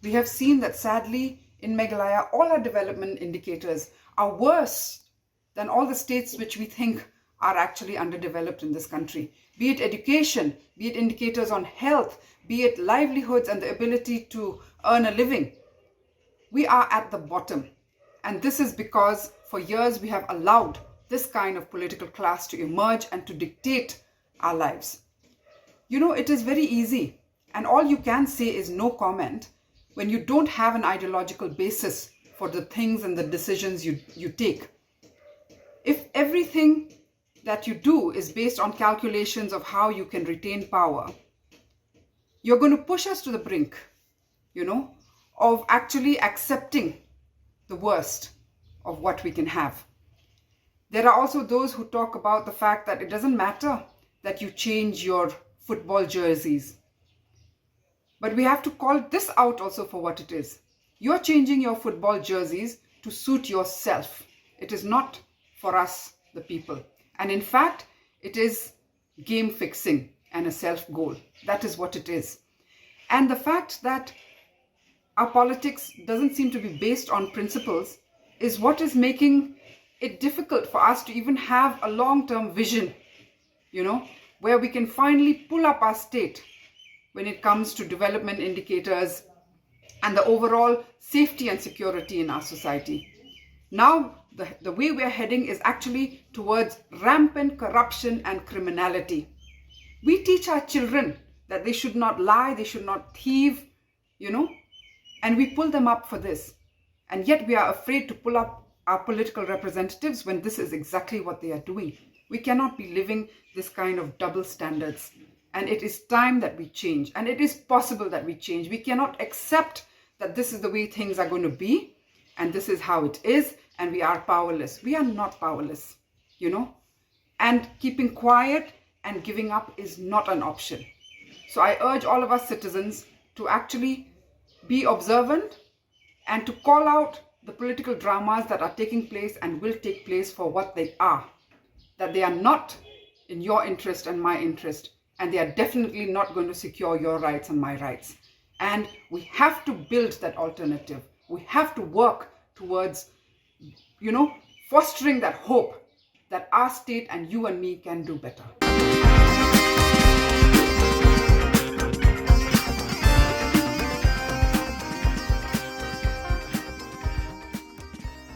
We have seen that sadly in Meghalaya, all our development indicators are worse than all the states which we think are actually underdeveloped in this country. Be it education, be it indicators on health, be it livelihoods and the ability to earn a living. We are at the bottom. And this is because for years we have allowed this kind of political class to emerge and to dictate our lives. You know, it is very easy, and all you can say is no comment when you don't have an ideological basis for the things and the decisions you take. If everything that you do is based on calculations of how you can retain power, you're going to push us to the brink, of actually accepting the worst of what we can have. There are also those who talk about the fact that it doesn't matter that you change your football jerseys. But we have to call this out also for what it is. You're changing your football jerseys to suit yourself. It is not for us, the people. And in fact, it is game fixing and a self-goal. That is what it is. And the fact that our politics doesn't seem to be based on principles is what is making it difficult for us to even have a long-term vision, where we can finally pull up our state when it comes to development indicators and the overall safety and security in our society. Now, the way we're heading is actually towards rampant corruption and criminality. We teach our children that they should not lie, they should not thieve, and we pull them up for this. And yet we are afraid to pull up our political representatives when this is exactly what they are doing. We cannot be living this kind of double standards. And it is time that we change. And it is possible that we change. We cannot accept that this is the way things are going to be. And this is how it is. And we are powerless. We are not powerless, And keeping quiet and giving up is not an option. So I urge all of us citizens to actually be observant and to call out the political dramas that are taking place and will take place for what they are. That they are not in your interest and my interest. And they are definitely not going to secure your rights and my rights. And we have to build that alternative. We have to work towards, fostering that hope that our state and you and me can do better.